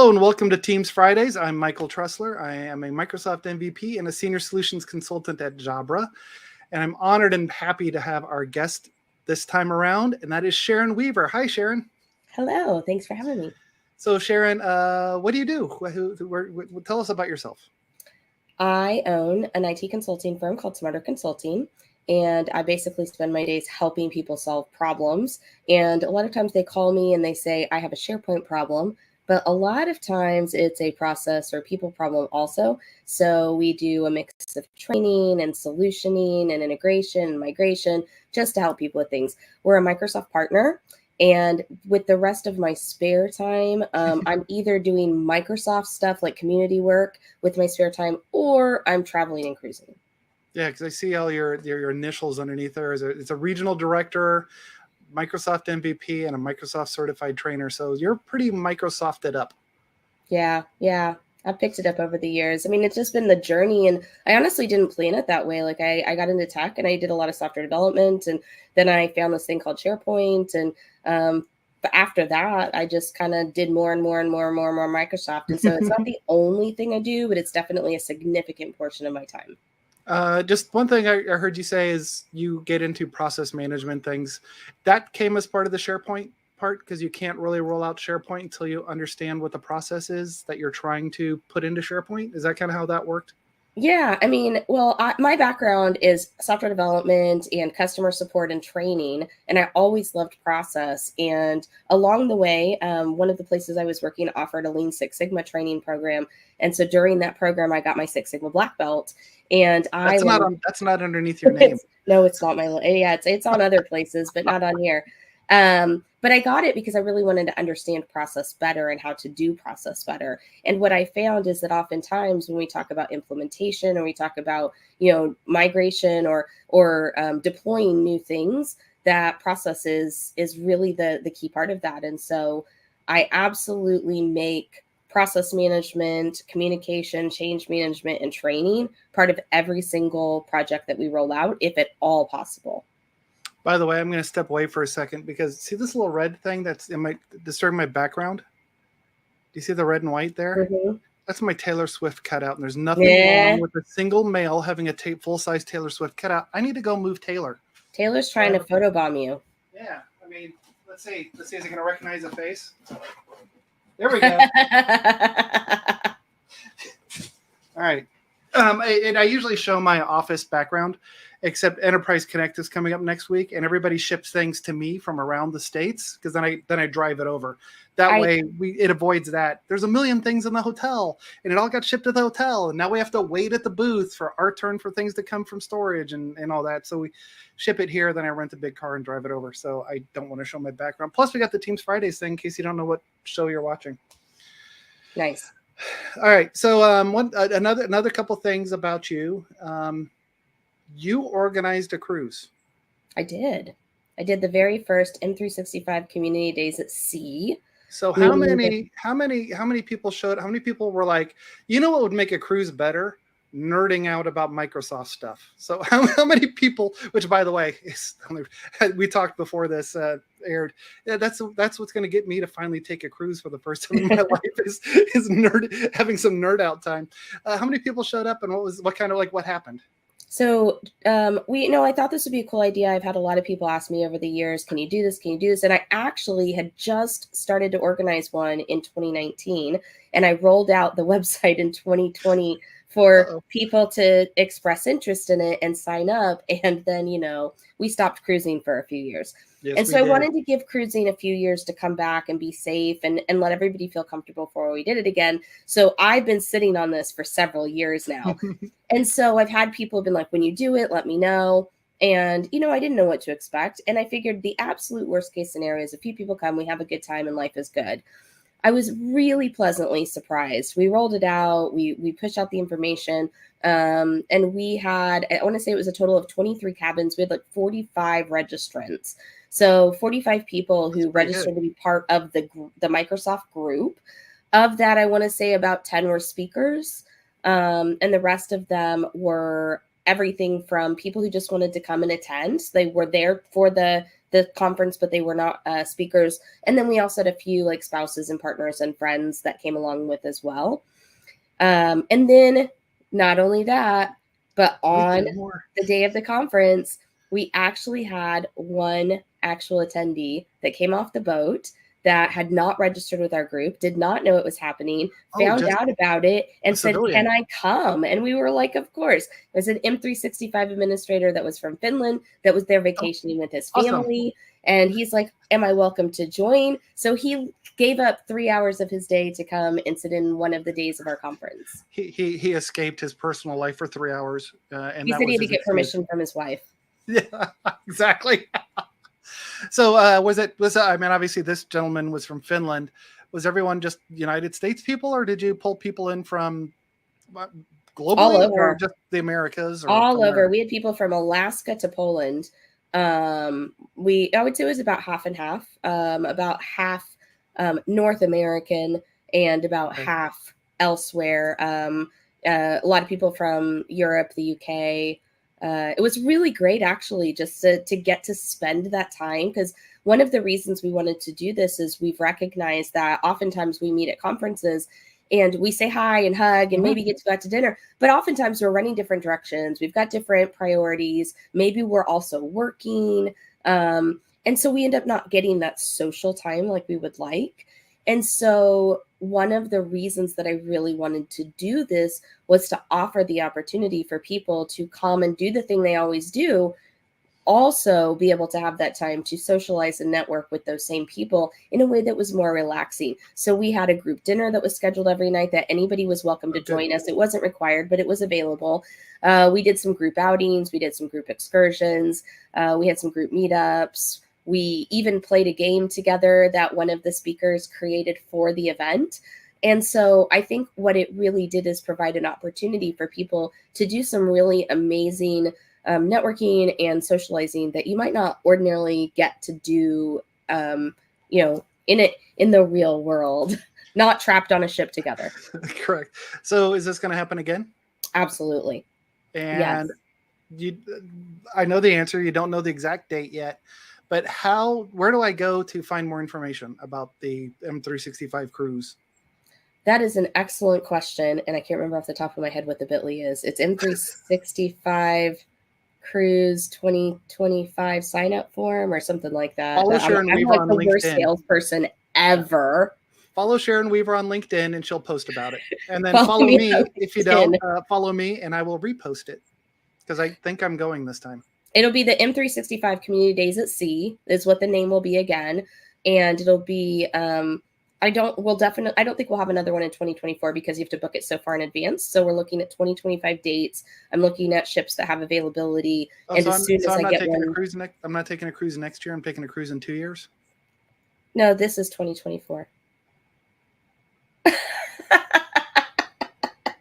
Hello and welcome to Teams Fridays. I'm Michael Trussler. I am a Microsoft MVP and a Senior Solutions Consultant at Jabra. And I'm honored and happy to have our guest this time around, and that is Sharon Weaver. Hi, Sharon. Hello. Thanks for having me. So, Sharon, what do you do? Tell us about yourself. I own an IT consulting firm called Smarter Consulting, and I basically spend my days helping people solve problems. And a lot of times they call me and they say, I have a SharePoint problem. But a lot of times it's a process or people problem also. So we do a mix of training and solutioning and integration and migration just to help people with things. We're a Microsoft partner. And with the rest of my spare time, I'm either doing Microsoft stuff like community work with my spare time, or I'm traveling and cruising. Yeah, because I see all your initials underneath there. It's a regional director, Microsoft MVP, and a Microsoft certified trainer. So you're pretty Microsofted up. Yeah. I've picked it up over the years. I mean, it's just been the journey, and I honestly didn't plan it that way. Like I got into tech and I did a lot of software development, and then I found this thing called SharePoint. And but after that, I just kind of did more and more Microsoft. And so it's not the only thing I do, but it's definitely a significant portion of my time. Just one thing I heard you say is you get into process management things. That came as part of the SharePoint part, because you can't really roll out SharePoint until you understand what the process is that you're trying to put into SharePoint. Is that kind of how that worked? Yeah, I mean, well, my background is software development and customer support and training, and I always loved process. And along the way, one of the places I was working offered a Lean Six Sigma training program, and so during that program, I got my Six Sigma black belt. And that's not underneath your name. No, it's not my. Yeah, it's on other places, but not on here. But I got it because I really wanted to understand process better and how to do process better. And what I found is that oftentimes when we talk about implementation or we talk about, migration or deploying new things, that process is really the key part of that. And so I absolutely make process management, communication, change management, and training part of every single project that we roll out, if at all possible. By the way, I'm going to step away for a second because see this little red thing that's disturbing my background? Do you see the red and white there? Mm-hmm. That's my Taylor Swift cutout, and there's nothing wrong with a single male having a full-size Taylor Swift cutout. I need to go move Taylor. Taylor's trying to photobomb you. Yeah, I mean, let's see. Is it going to recognize the face? There we go. All right. And I usually show my office background, except Enterprise Connect is coming up next week, and everybody ships things to me from around the States because then I drive it over. That way it avoids that. There's a million things in the hotel, and it all got shipped to the hotel, and now we have to wait at the booth for our turn for things to come from storage and all that. So we ship it here, then I rent a big car and drive it over. So I don't want to show my background. Plus, we got the Teams Fridays thing in case you don't know what show you're watching. Nice. All right. So another couple things about you. You organized a cruise. I did the very first M365 community days at sea. So how many people showed? How many people were like, what would make a cruise better? Nerding out about Microsoft stuff. So how many people? Which, by the way, we talked before this aired. Yeah, that's what's going to get me to finally take a cruise for the first time in my life is having some nerd out time. How many people showed up, and what happened? So I thought this would be a cool idea. I've had a lot of people ask me over the years, can you do this? Can you do this? And I actually had just started to organize one in 2019, and I rolled out the website in 2020 for people to express interest in it and sign up. And then, we stopped cruising for a few years. Yes, and so I wanted to give cruising a few years to come back and be safe and let everybody feel comfortable before we did it again. So I've been sitting on this for several years now. And so I've had people have been like, when you do it, let me know. And, I didn't know what to expect. And I figured the absolute worst case scenario is a few people come, we have a good time and life is good. I was really pleasantly surprised. We rolled it out. We pushed out the information. And we had, I want to say it was a total of 23 cabins. We had like 45 registrants. So 45 people who registered to be part of the Microsoft group. Of that, I want to say about 10 were speakers. And the rest of them were everything from people who just wanted to come and attend. They were there for the conference, but they were not speakers. And then we also had a few like spouses and partners and friends that came along with as well. And then not only that, but on the day of the conference, we actually had one actual attendee that came off the boat that had not registered with our group, did not know it was happening, found out about it, and said, "Can I come?" And we were like, "Of course." It was an M365 administrator that was from Finland that was there vacationing with his family. And he's like, "Am I welcome to join?" So he gave up 3 hours of his day to come and sit in one of the days of our conference. He escaped his personal life for 3 hours. And he said he had to get permission from his wife. Yeah, exactly. So was it, I mean, obviously this gentleman was from Finland. Was everyone just United States people, or did you pull people in from globally, all over, or just the Americas? Or all over. We had people from Alaska to Poland. I would say it was about half and half, about half North American and about half elsewhere. A lot of people from Europe, the UK. It was really great, actually, just to get to spend that time, because one of the reasons we wanted to do this is we've recognized that oftentimes we meet at conferences and we say hi and hug and maybe get to go out to dinner, but oftentimes we're running different directions. We've got different priorities. Maybe we're also working. And so we end up not getting that social time like we would like. And so one of the reasons that I really wanted to do this was to offer the opportunity for people to come and do the thing they always do, also be able to have that time to socialize and network with those same people in a way that was more relaxing. So we had a group dinner that was scheduled every night that anybody was welcome to join us. It wasn't required, but it was available. We did some group outings. We did some group excursions. We had some group meetups. We even played a game together that one of the speakers created for the event. And so I think what it really did is provide an opportunity for people to do some really amazing networking and socializing that you might not ordinarily get to do, in the real world, not trapped on a ship together. Correct. So is this going to happen again? Absolutely. And yes. I know the answer. You don't know the exact date yet. But where do I go to find more information about the M365 cruise? That is an excellent question. And I can't remember off the top of my head what the bit.ly is. It's M365 cruise 2025 sign up form or something like that. Follow Sharon Weaver like on the LinkedIn. Worst salesperson ever. Follow Sharon Weaver on LinkedIn and she'll post about it. And then follow me if you don't. Follow me and I will repost it because I think I'm going this time. It'll be the M365 Community Days at Sea is what the name will be again. And it'll be, I don't think we'll have another one in 2024 because you have to book it so far in advance. So we're looking at 2025 dates. I'm looking at ships that have availability. And as soon as I get one. I'm not taking a cruise next year. I'm taking a cruise in 2 years. No, this is 2024.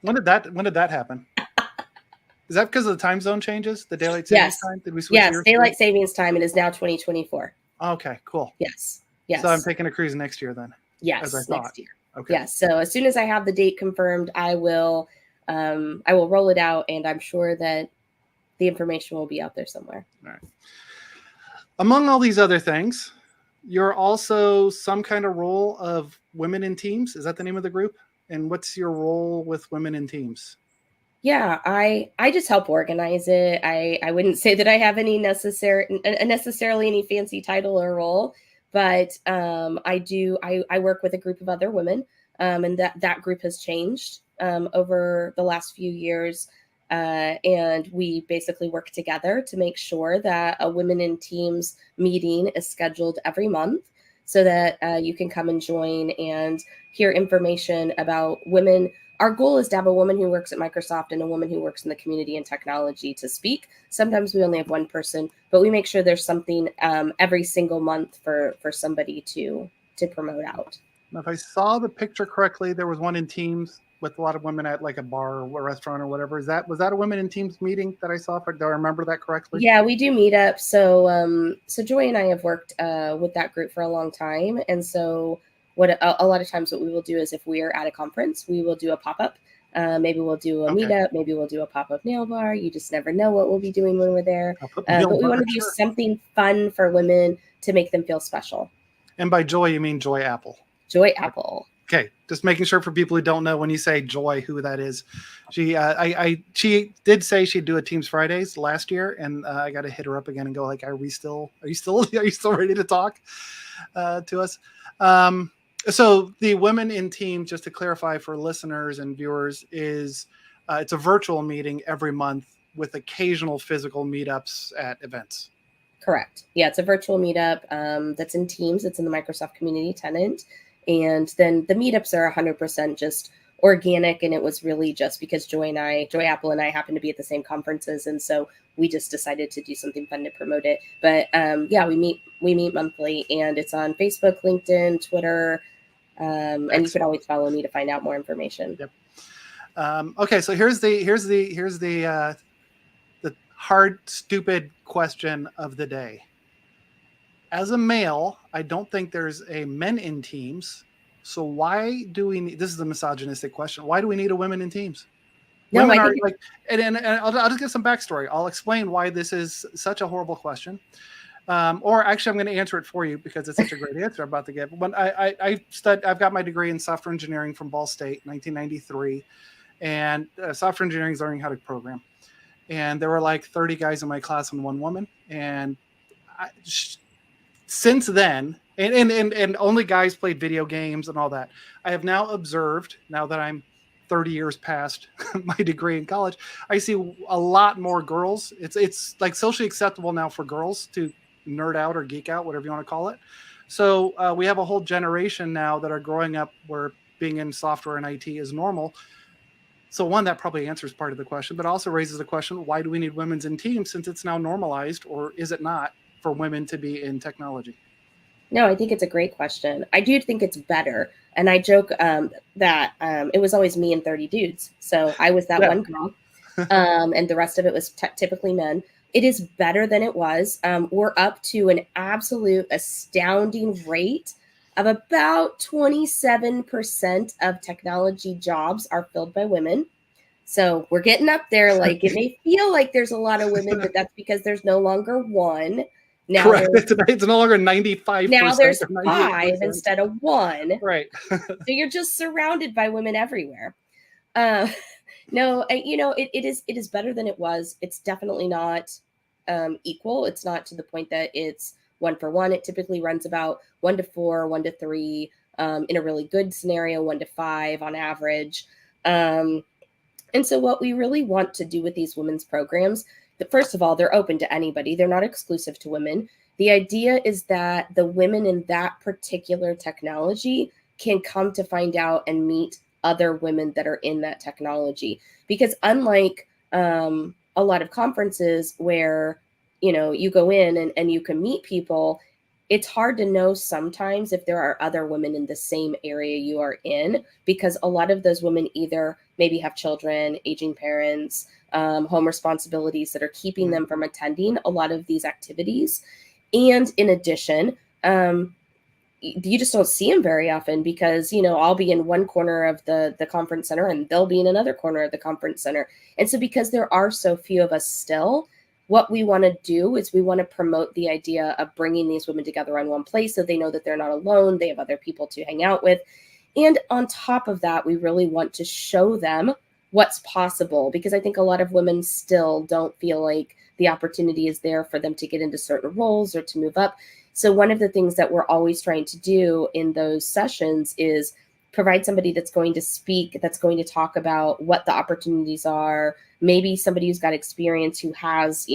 When did that happen? Is that because of the time zone changes? The daylight savings time? Did we switch years? Yes, daylight savings time. It is now 2024. Okay, cool. Yes. So I'm taking a cruise next year then. Yes, next year. Okay. Yes. So as soon as I have the date confirmed, I will roll it out, and I'm sure that the information will be out there somewhere. All right. Among all these other things, you're also some kind of role of women in teams. Is that the name of the group? And what's your role with women in teams? Yeah, I just help organize it. I wouldn't say that I have any necessarily any fancy title or role, but I work with a group of other women, and that group has changed over the last few years, and we basically work together to make sure that a Women in Teams meeting is scheduled every month so that you can come and join and hear information about women. Our goal is to have a woman who works at Microsoft and a woman who works in the community and technology to speak. Sometimes we only have one person, but we make sure there's something every single month for somebody to promote out. Now, if I saw the picture correctly, there was one in Teams with a lot of women at like a bar or a restaurant or whatever. Was that a Women in Teams meeting that I saw? Do I remember that correctly? Yeah, we do meetups. So Joy and I have worked with that group for a long time, and so what a lot of times what we will do is if we are at a conference, we will do a pop-up Maybe we'll do a Okay. meetup. Maybe we'll do a pop-up nail bar. You just never know what we'll be doing when we're there. I'll put But meal we want bar, to do sure. something fun for women to make them feel special. And by Joy, you mean Joy Apple. Joy Apple. Okay, just making sure for people who don't know, when you say Joy, who that is. She did say she'd do a Teams Fridays last year, and I got to hit her up again and go like, are you still ready to talk to us? So the Women in Teams, just to clarify for listeners and viewers, is it's a virtual meeting every month with occasional physical meetups at events. Correct. Yeah, it's a virtual meetup that's in Teams. It's in the Microsoft Community tenant. And then the meetups are 100% just organic. And it was really just because Joy Apple and I happen to be at the same conferences. And so we just decided to do something fun to promote it. But yeah, we meet monthly, and it's on Facebook, LinkedIn, Twitter. And you could always follow me to find out more information. Yep. Okay, so here's the hard, stupid question of the day. As a male, I don't think there's a men in Teams. So why do we need? This is a misogynistic question. Why do we need a women in Teams? No, Women I are think like, and I'll just give some backstory. I'll explain why this is such a horrible question. Or actually, I'm going to answer it for you because it's such a great answer I'm about to give. When I've got my degree in software engineering from Ball State, 1993, and software engineering is learning how to program. And there were like 30 guys in my class and one woman. And since then, and only guys played video games and all that. I have now observed, now that I'm 30 years past my degree in college, I see a lot more girls. It's like socially acceptable now for girls to nerd out or geek out, whatever you want to call it. So we have a whole generation now that are growing up where being in software and IT is normal. So one, that probably answers part of the question, but also raises the question, why do we need women's in teams since it's now normalized, or is it not, for women to be in technology? No, I think it's a great question. I do think it's better. And I joke that it was always me and 30 dudes. So I was that one girl, and the rest of it was typically men. It is better than it was. We're up to an absolute astounding rate of about 27% of technology jobs are filled by women. So we're getting up there. Like, it may feel like there's a lot of women, but that's because there's no longer one. Now correct. It's no longer 95%. Now there's 5 instead of 1. Right. So you're just surrounded by women everywhere. No, it is better than it was. It's definitely not equal. It's not to the point that it's 1 for 1. It typically runs about 1 to 4, 1 to 3. In a really good scenario, 1 to 5 on average. And so what we really want to do with these women's programs, first of all, they're open to anybody. They're not exclusive to women. The idea is that the women in that particular technology can come to find out and meet other women that are in that technology. Because unlike a lot of conferences where, you go in and you can meet people, it's hard to know sometimes if there are other women in the same area you are in, because a lot of those women either maybe have children, aging parents, home responsibilities that are keeping them from attending a lot of these activities. And in addition, you just don't see them very often because, I'll be in one corner of the conference center and they'll be in another corner of the conference center. And so because there are so few of us still, what we want to do is we want to promote the idea of bringing these women together in one place so they know that they're not alone. They have other people to hang out with. And on top of that, we really want to show them what's possible, because I think a lot of women still don't feel like the opportunity is there for them to get into certain roles or to move up. So one of the things that we're always trying to do in those sessions is provide somebody that's going to speak, that's going to talk about what the opportunities are, maybe somebody who's got experience, who has,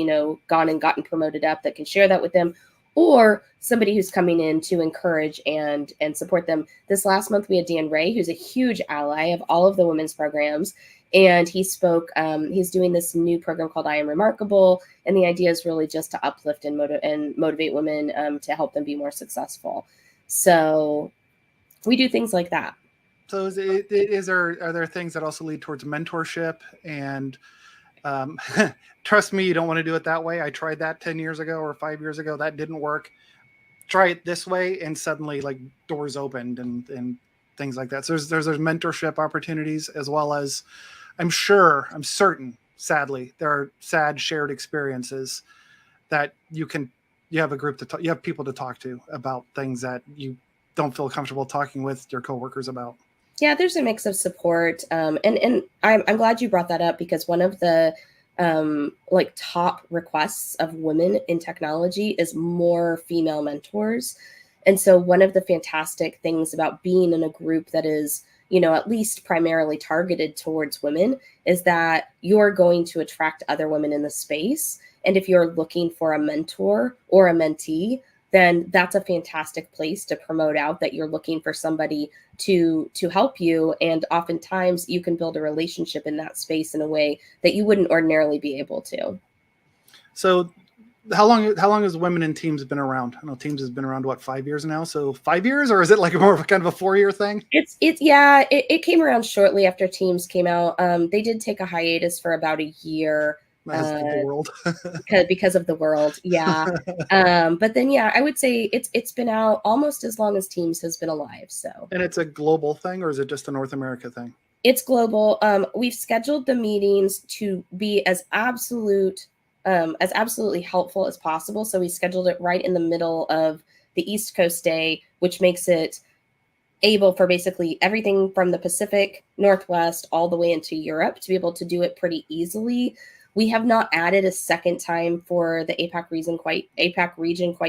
gone and gotten promoted up, that can share that with them, or somebody who's coming in to encourage and support them. This last month, we had Dan Ray, who's a huge ally of all of the women's programs. And he spoke, he's doing this new program called I Am Remarkable. And the idea is really just to uplift and motivate women to help them be more successful. So we do things like that. So are there things that also lead towards mentorship? And trust me, you don't want to do it that way. I tried that 10 years ago or 5 years ago. That didn't work. Try it this way, and suddenly like doors opened and things like that. So there's mentorship opportunities, as well as I'm certain, sadly, there are sad shared experiences that you have a group you have people to talk to about things that you don't feel comfortable talking with your coworkers about. Yeah, there's a mix of support, and I'm glad you brought that up, because one of the like top requests of women in technology is more female mentors. And so one of the fantastic things about being in a group that is, at least primarily targeted towards women, is that you're going to attract other women in the space. And if you're looking for a mentor or a mentee, then that's a fantastic place to promote out that you're looking for somebody to help you. And oftentimes you can build a relationship in that space in a way that you wouldn't ordinarily be able to. So how long has Women in Teams been around? I know Teams has been around, what, 5 years now? So 5 years, or is it like more of a kind of a 4-year thing? It came around shortly after Teams came out. They did take a hiatus for about a year. The world. because of the world. Yeah. But then, yeah, I would say it's been out almost as long as Teams has been alive. So, and it's a global thing, or is it just a North America thing? It's global. We've scheduled the meetings to be as absolutely helpful as possible. So we scheduled it right in the middle of the East Coast day, which makes it able for basically everything from the Pacific Northwest all the way into Europe to be able to do it pretty easily. We have not added a second time for the APAC region quite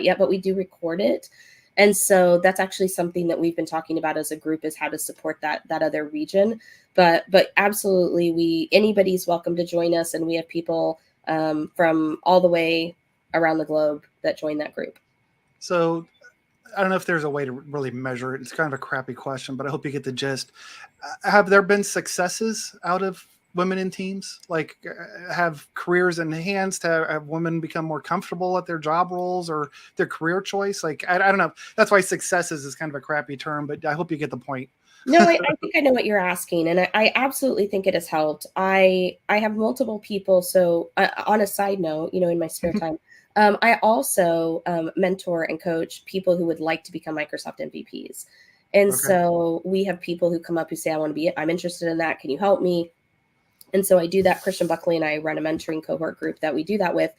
yet, but we do record it. And so that's actually something that we've been talking about as a group, is how to support that other region. But absolutely, anybody's welcome to join us, and we have people from all the way around the globe that join that group. So I don't know if there's a way to really measure it. It's kind of a crappy question, but I hope you get the gist. Have there been successes out of Women in Teams? Like, have careers enhanced? Have women become more comfortable at their job roles or their career choice? Like, I don't know. That's why successes is kind of a crappy term, but I hope you get the point. No, I think I know what you're asking, and I absolutely think it has helped. I have multiple people. So on a side note, in my spare time, I also mentor and coach people who would like to become Microsoft MVPs. And so we have people who come up who say, I'm interested in that. Can you help me? And so I do that. Christian Buckley and I run a mentoring cohort group that we do that with.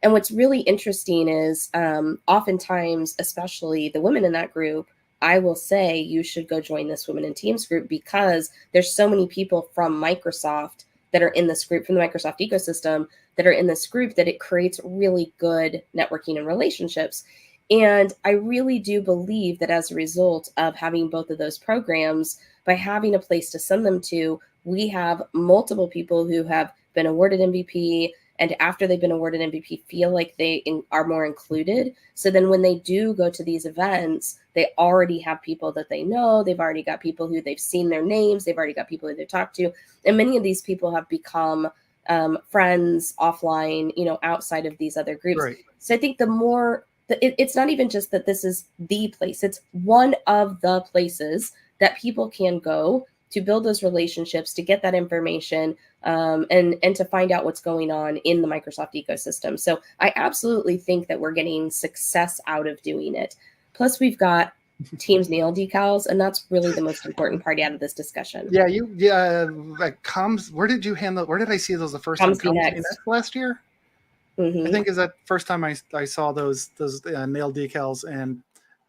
And what's really interesting is oftentimes, especially the women in that group, I will say you should go join this Women in Teams group, because there's so many people from Microsoft that are in this group, from the Microsoft ecosystem, that are in this group, that it creates really good networking and relationships. And I really do believe that as a result of having both of those programs, by having a place to send them to, we have multiple people who have been awarded MVP, and after they've been awarded MVP, feel like they are more included. So then when they do go to these events, they already have people that they know. They've already got people who they've seen their names. They've already got people who they've talked to. And many of these people have become friends offline, outside of these other groups. Right. So I think it's not even just that this is the place. It's one of the places that people can go to build those relationships, to get that information, and to find out what's going on in the Microsoft ecosystem. So I absolutely think that we're getting success out of doing it. Plus, we've got Teams nail decals, and that's really the most important part out of this discussion. Yeah, like comms. Where did I see those the first time? Comms last year. Mm-hmm. I think is that first time I saw those nail decals, and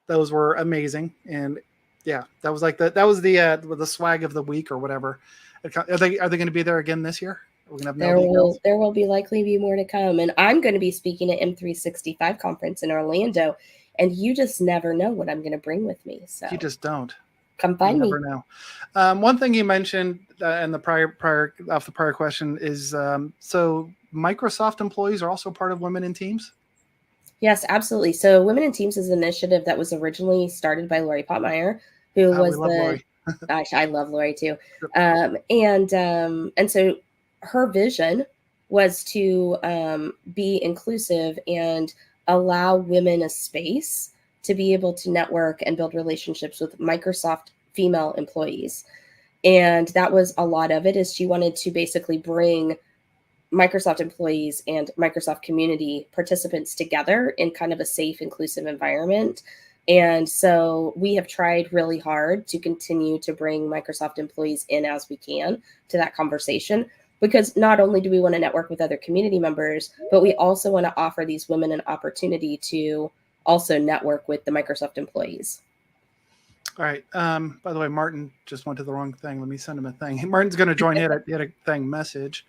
those were amazing. And yeah, that was like the swag of the week or whatever. Are they going to be there again this year? Are we gonna have there will be likely be more to come, and I'm going to be speaking at M365 conference in Orlando, and you just never know what I'm going to bring with me. So you just don't. Come find me. Never know. One thing you mentioned in the prior question is so Microsoft employees are also part of Women in Teams. Yes, absolutely. So Women in Teams is an initiative that was originally started by Lori Pottmeyer, who was Lori. I love Lori too. And so her vision was to be inclusive and allow women a space to be able to network and build relationships with Microsoft female employees. And that was a lot of it, is she wanted to basically bring Microsoft employees and Microsoft community participants together in kind of a safe, inclusive environment. And so we have tried really hard to continue to bring Microsoft employees in as we can to that conversation, because not only do we want to network with other community members, but we also want to offer these women an opportunity to also network with the Microsoft employees. All right. By the way, Martin just went to the wrong thing. Let me send him a thing. Martin's going to join in at a thing message.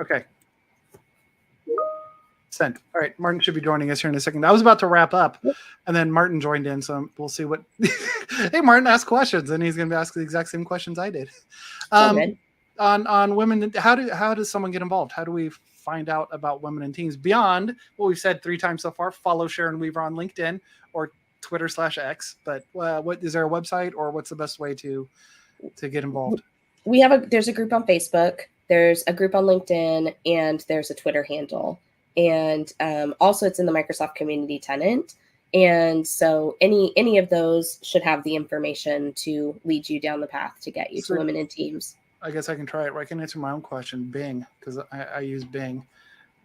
Okay. Sent. All right. Martin should be joining us here in a second. I was about to wrap up, and then Martin joined in, so we'll see what. Hey, Martin asked questions, and he's going to ask the exact same questions I did. On women, how does someone get involved? How do we find out about women in teams beyond what we've said 3 times so far? Follow Sharon Weaver on LinkedIn or Twitter/X. But what is there a website, or what's the best way to get involved? There's a group on Facebook, there's a group on LinkedIn, and there's a Twitter handle. And also it's in the Microsoft community tenant. And so any of those should have the information to lead you down the path to get you to women in teams. I guess I can try it. I can answer my own question. Bing, because I use Bing.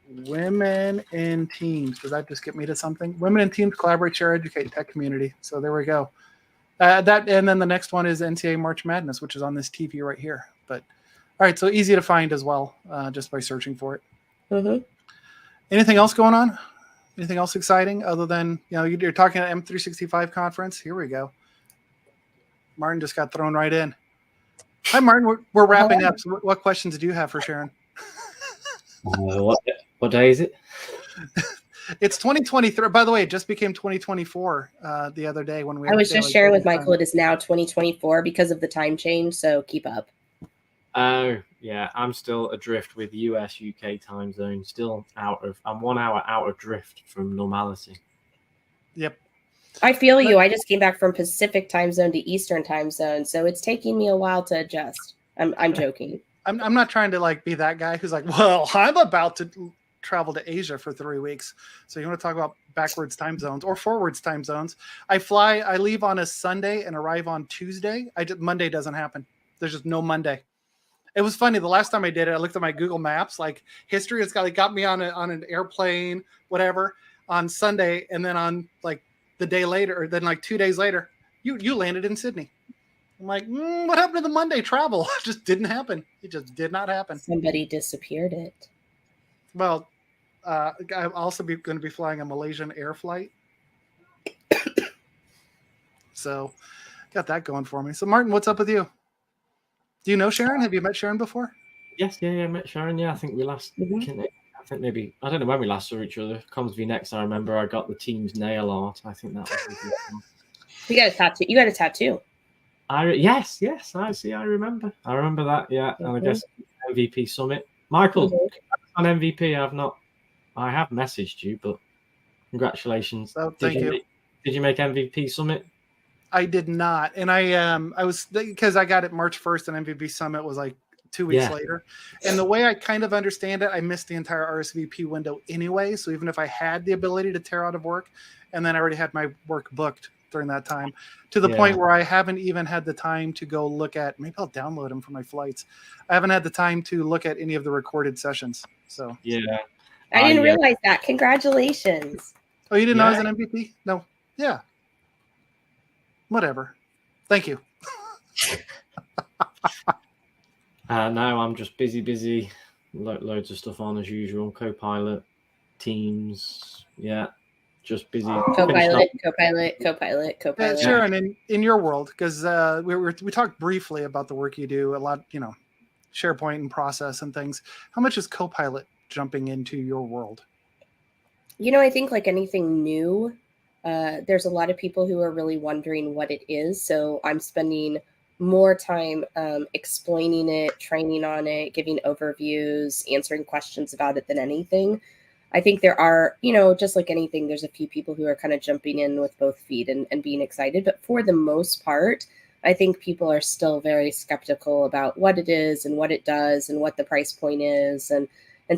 Women in teams. Does that just get me to something? Women in teams collaborate, share, educate, tech community. So there we go. That, and then the next one is NCAA March Madness, which is on this TV right here. But all right, so easy to find as well, just by searching for it. Mm-hmm. Anything else going on? Anything else exciting other than, you're talking at M365 conference? Here we go. Martin just got thrown right in. Hi, Martin. We're wrapping up. So what questions do you have for Sharon? What day is it? It's 2023. By the way, it just became 2024 the other day when we. I was just sharing with Michael. It is now 2024 because of the time change. So keep up. Oh yeah, I'm still adrift with US UK time zone. I'm 1 hour out of drift from normality. Yep. I feel you. I just came back from Pacific time zone to Eastern time zone, so it's taking me a while to adjust. I'm joking. I'm not trying to be that guy who's like, well, I'm about to travel to Asia for 3 weeks. So you want to talk about backwards time zones or forwards time zones? I leave on a Sunday and arrive on Tuesday. Monday doesn't happen. There's just no Monday. It was funny. The last time I did it, I looked at my Google Maps, history. It's got me on an airplane, whatever, on Sunday, and then on the day later, or then 2 days later, you landed in Sydney. I'm like, what happened to the Monday travel? It just didn't happen. It just did not happen. Somebody disappeared it. Well, I'm also going to be flying a Malaysian air flight. So got that going for me. So Martin, what's up with you? Do you know Sharon? Have you met Sharon before? Yes, I met Sharon. Yeah, I think we last. Mm-hmm. I think maybe, I don't know when we last saw each other. Comes next. I remember I got the team's nail art. I think that was. You got a tattoo. You got a tattoo. Yes. I see. I remember that. Yeah, mm-hmm. And I guess MVP Summit. Michael, on MVP. I have messaged you, but congratulations. Oh, thank you. Did you make MVP Summit? I did not, and I was, because I got it March 1st, and MVP Summit was 2 weeks later. And the way I kind of understand it, I missed the entire RSVP window anyway. So even if I had the ability to tear out of work, and then I already had my work booked during that time, to the point where I haven't even had the time to go look at. Maybe I'll download them for my flights. I haven't had the time to look at any of the recorded sessions. So I didn't realize that. Congratulations. Oh, you didn't know I was an MVP? No. Yeah. Whatever. Thank you. No, I'm just busy. Loads of stuff on as usual. Copilot, Teams. Yeah, just busy. Copilot. Sharon, in your world, because we talked briefly about the work you do, a lot, SharePoint and process and things. How much is Copilot jumping into your world? I think like anything new, there's a lot of people who are really wondering what it is. So I'm spending more time explaining it, training on it, giving overviews, answering questions about it than anything. I think there are, just like anything, there's a few people who are kind of jumping in with both feet and being excited. But for the most part, I think people are still very skeptical about what it is and what it does and what the price point is. And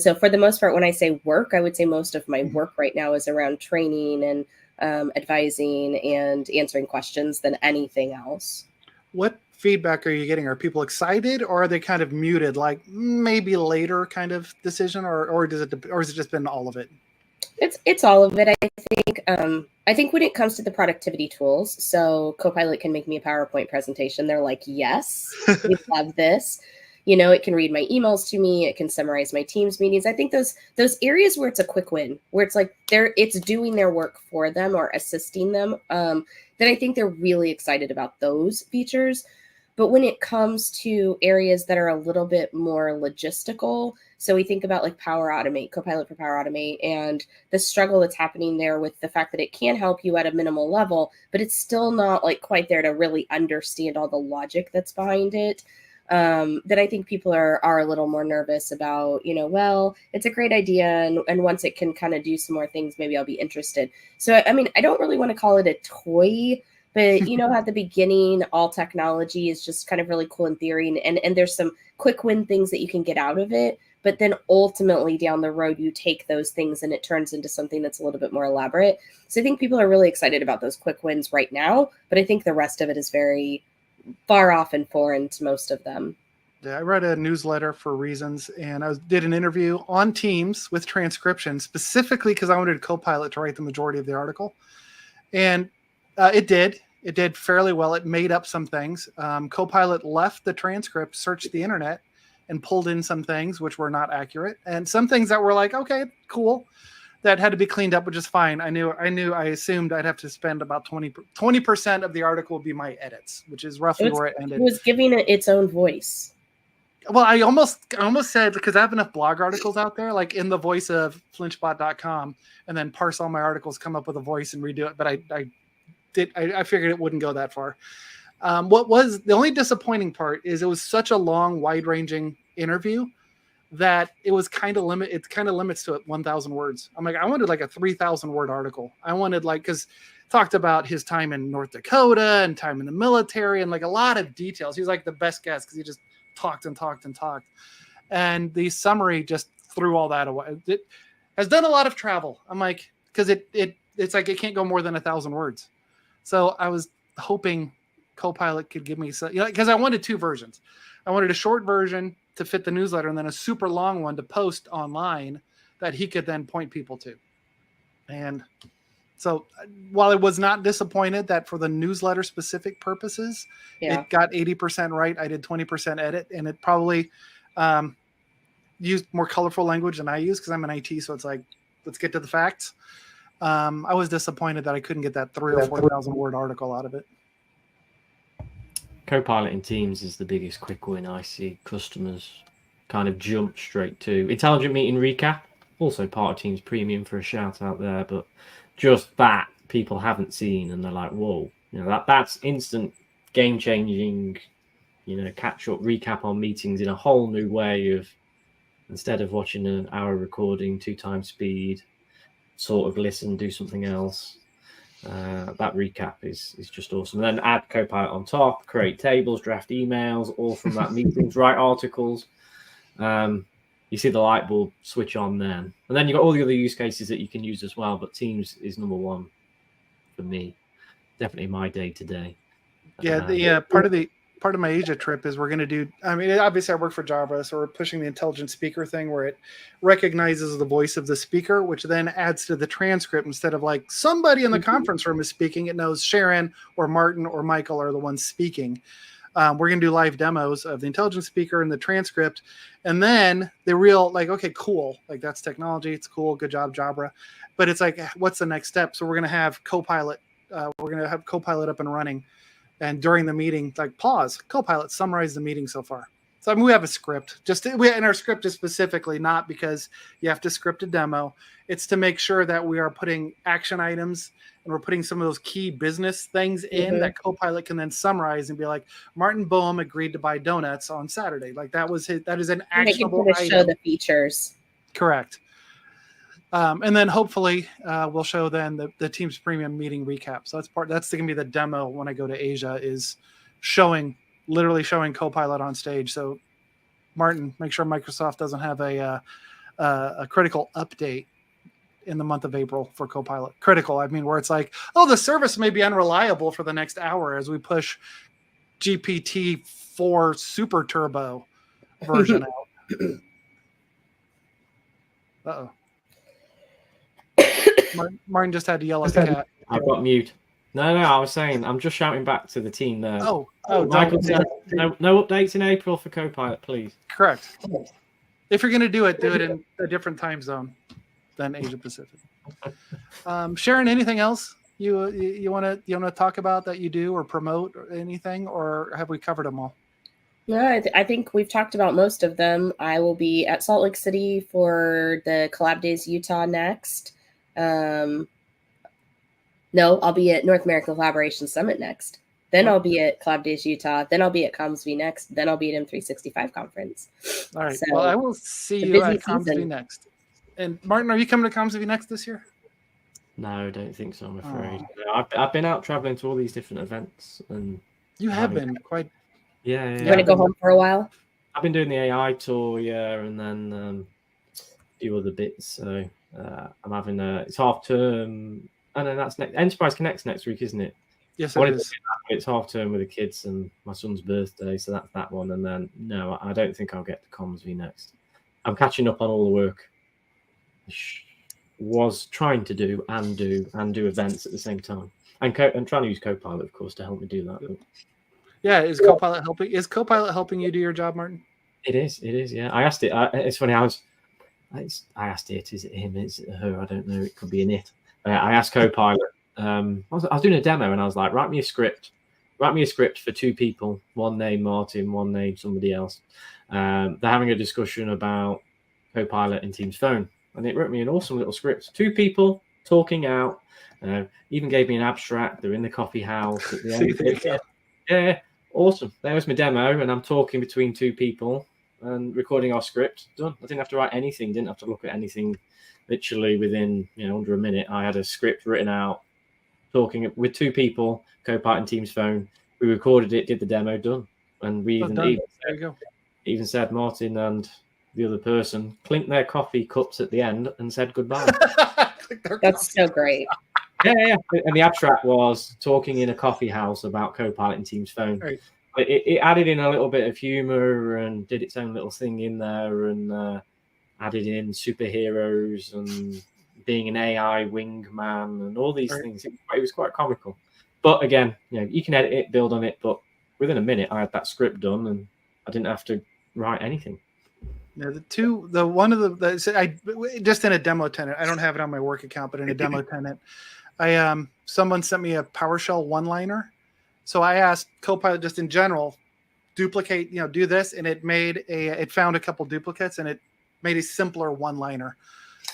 so for the most part, when I say work, I would say most of my work right now is around training and advising and answering questions than anything else. What feedback are you getting? Are people excited, or are they kind of muted, like maybe later kind of decision, or has it just been all of it? It's all of it. I think when it comes to the productivity tools, so Copilot can make me a PowerPoint presentation. They're like, yes, we love this. It can read my emails to me. It can summarize my Teams meetings. I think those areas where it's a quick win, where it's like it's doing their work for them or assisting them, then I think they're really excited about those features. But when it comes to areas that are a little bit more logistical, so we think about like Power Automate, Copilot for Power Automate, and the struggle that's happening there with the fact that it can help you at a minimal level, but it's still not like quite there to really understand all the logic that's behind it. Then I think people are a little more nervous about, well, it's a great idea. And once it can kind of do some more things, maybe I'll be interested. So, I mean, I don't really want to call it a toy, but, at the beginning, all technology is just kind of really cool in theory. And there's some quick win things that you can get out of it. But then ultimately down the road, you take those things and it turns into something that's a little bit more elaborate. So I think people are really excited about those quick wins right now. But I think the rest of it is very far off and foreign to most of them. Yeah, I read a newsletter for reasons, and I did an interview on Teams with transcription specifically because I wanted Copilot to write the majority of the article. And it did fairly well. It made up some things. Copilot left the transcript, searched the internet, and pulled in some things which were not accurate, and some things that were like, okay, cool, that had to be cleaned up, which is fine. I assumed I'd have to spend about 20% of the article would be my edits, which is roughly where it ended. It was giving it its own voice. Well, I almost said, because I have enough blog articles out there, like in the voice of flinchbot.com, and then parse all my articles, come up with a voice and redo it. But I figured it wouldn't go that far. What was the only disappointing part is it was such a long, wide-ranging interview that it was kind of limits to it 1,000 words. I'm like, I wanted like a 3,000 word article. I wanted because talked about his time in North Dakota and time in the military and like a lot of details. He's like the best guest because he just talked and talked and talked. And the summary just threw all that away. It has done a lot of travel. I'm like, because it's like it can't go more than 1,000 words. So I was hoping Copilot could give me some, because I wanted two versions. I wanted a short version to fit the newsletter and then a super long one to post online that he could then point people to. And so while I was not disappointed that for the newsletter specific purposes, it got 80% right. I did 20% edit, and it probably used more colorful language than I use because I'm in IT. So it's like, let's get to the facts. I was disappointed that I couldn't get that 3,000 or 4,000 word article out of it. Copilot in Teams is the biggest quick win I see. Customers kind of jump straight to intelligent meeting recap. Also part of Teams Premium for a shout out there, but just that people haven't seen and they're like, whoa, that's instant game changing, catch up recap on meetings in a whole new way of, instead of watching an hour recording 2 times speed, sort of listen, do something else. That recap is just awesome. And then add Copilot on top, create tables, draft emails, all from that meetings, write articles. You see the light bulb switch on then. And then you've got all the other use cases that you can use as well. But Teams is number one for me. Definitely my day to day. Yeah, the part of my Asia trip is we're going to do, I mean, obviously I work for Java, so we're pushing the intelligent speaker thing where it recognizes the voice of the speaker, which then adds to the transcript. Instead of like somebody in the conference room is speaking, it knows Sharon or Martin or Michael are the ones speaking. We're going to do live demos of the intelligent speaker and the transcript. And then the real, like, okay, cool. Like, that's technology. It's cool. Good job, Jabra. But it's like, what's the next step? So we're going to have Copilot. We're going to have Copilot up and running. And during the meeting, like, pause, Copilot, summarize the meeting so far. So I mean, we have a script. And our script is specifically not because you have to script a demo. It's to make sure that we are putting action items and we're putting some of those key business things in that Copilot can then summarize and be like, Martin Boehm agreed to buy donuts on Saturday. Like that is an actionable item. Show the features. Correct. And then hopefully we'll show then the Teams Premium meeting recap. So that's going to be the demo when I go to Asia, is literally showing Copilot on stage. So Martin, make sure Microsoft doesn't have a critical update in the month of April for Copilot. Critical, I mean, where it's like, oh, the service may be unreliable for the next hour as we push GPT-4 Super Turbo version out. Uh-oh. Martin just had to yell at the cat. I got mute. No, I was saying I'm just shouting back to the team there. Michael, no updates in April for Copilot, please. Correct. If you're going to do it in a different time zone than Asia Pacific. Sharon, anything else you want to talk about that you do or promote or anything, or have we covered them all? No, I think we've talked about most of them. I will be at Salt Lake City for the Collab Days Utah next. No, I'll be at North American Collaboration Summit next. Then I'll be at Collab Days Utah. Then I'll be at CommsV next. Then I'll be at M365 conference. All right. So, well, I will see you at CommsV next. And Martin, are you coming to CommsV next this year? No, I don't think so, I'm afraid. I've been out traveling to all these different events. And you have been quite... Yeah. You want to go home for a while? I've been doing the AI tour, and then a few other bits. So I'm having it's half term. And then that's next. Enterprise Connect's next week, isn't it? Yes, it is. It's half term with the kids and my son's birthday, so that's that one. And then no, I don't think I'll get to CommsV next. I'm catching up on all the work. Was trying to do events at the same time, and trying to use Copilot, of course, to help me do that. Yeah, is Copilot helping? Is Copilot helping you do your job, Martin? It is. Yeah, I asked it. It's funny. I asked it. Is it him? Is it her? I don't know. It could be an it. I asked Copilot. I was doing a demo, and I was like, write me a script for two people, one named Martin, one named somebody else. They're having a discussion about Copilot in Teams Phone, and it wrote me an awesome little script. Two people talking out. Even gave me an abstract. They're in the coffee house at the end. Yeah, awesome. There was my demo, and I'm talking between two people and recording our script. Done. I didn't have to write anything. Didn't have to look at anything. Literally within under a minute, I had a script written out, talking with two people, Copilot and Teams Phone. We recorded it, did the demo, done. And we even said Martin and the other person clinked their coffee cups at the end and said goodbye. That's so great. Yeah. And the abstract was talking in a coffee house about Copilot and Teams Phone. Right. It added in a little bit of humor and did its own little thing in there, and added in superheroes and being an AI wingman and all these things. It was quite comical. But again, you can edit it, build on it, but within a minute I had that script done and I didn't have to write anything. Yeah, just in a demo tenant, I don't have it on my work account, but in a demo tenant, someone sent me a PowerShell one-liner. So I asked Copilot just in general, duplicate, do this, and it found a couple duplicates and it made a simpler one-liner.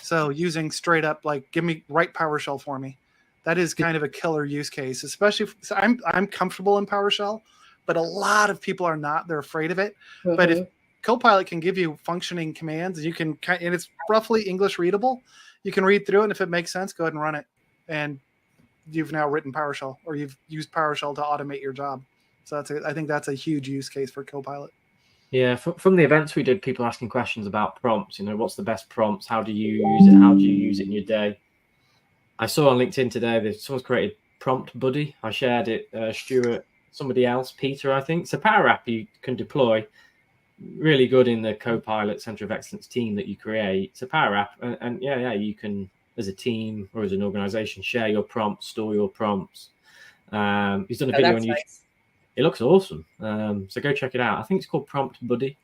So using straight up, write PowerShell for me. That is kind of a killer use case, especially I'm comfortable in PowerShell, but a lot of people are not. They're afraid of it. Mm-hmm. But if Copilot can give you functioning commands, and it's roughly English readable, you can read through it, and if it makes sense, go ahead and run it. And you've now written PowerShell, or you've used PowerShell to automate your job. So I think that's a huge use case for Copilot. Yeah, from the events we did, people asking questions about prompts. What's the best prompts? How do you use it? How do you use it in your day? I saw on LinkedIn today that someone's created Prompt Buddy. I shared it. Stuart, somebody else, Peter, I think. It's a Power App you can deploy. Really good in the Copilot Center of Excellence team that you create. It's a Power App, and you can, as a team or as an organization, share your prompts, store your prompts. He's done a video on YouTube. Nice. It looks awesome. So go check it out. I think it's called Prompt Buddy.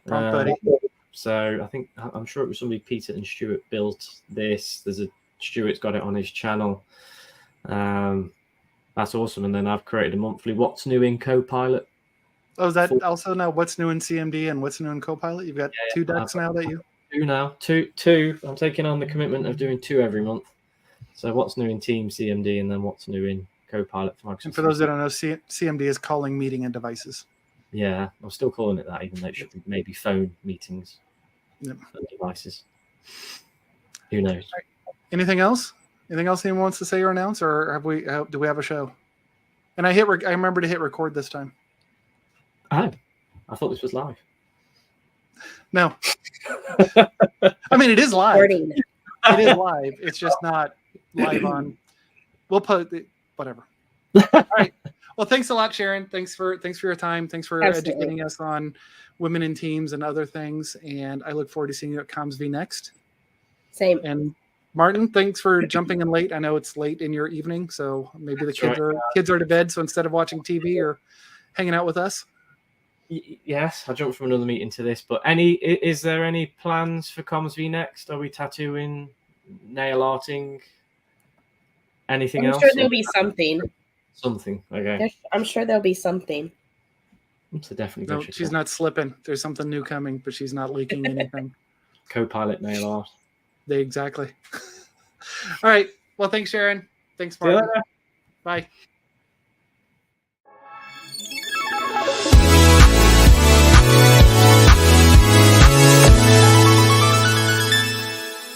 So I'm sure it was somebody, Peter and Stuart, built this. Stuart's got it on his channel. That's awesome. And then I've created a monthly What's New in Copilot. Oh, is that also now What's New in CMD and What's New in Copilot? You've got two decks now that you... Two now. Two. I'm taking on the commitment of doing two every month. So What's New in Team CMD and then What's New in Copilot for Microsoft. And for those that don't know, CMD is calling meeting and devices. Yeah, I'm still calling it that, even though it should be maybe phone meetings and devices. Who knows? Right. Anything else? Anything else anyone wants to say or announce, or do we have a show? And I remember to hit record this time. I thought this was live. No. I mean, it is live. It is live. It's just not live on. We'll put it. Whatever. All right. Well, thanks a lot, Sharon. Thanks for your time. Thanks for educating us on women in teams and other things. And I look forward to seeing you at CommsV next. Same. And Martin, thanks for jumping in late. I know it's late in your evening, so maybe the That's kids are to bed. So instead of watching TV, you're hanging out with us. Yes, I jumped from another meeting to this, but is there any plans for Comms V next? Are we tattooing, nail arting, anything I'm else? sure there'll be something. Something, okay. I'm sure there'll be something. So definitely No, she's not slipping. There's something new coming, but she's not leaking anything. Copilot nail art. Exactly. All right. Well, thanks, Sharon. Thanks, Martin. Bye.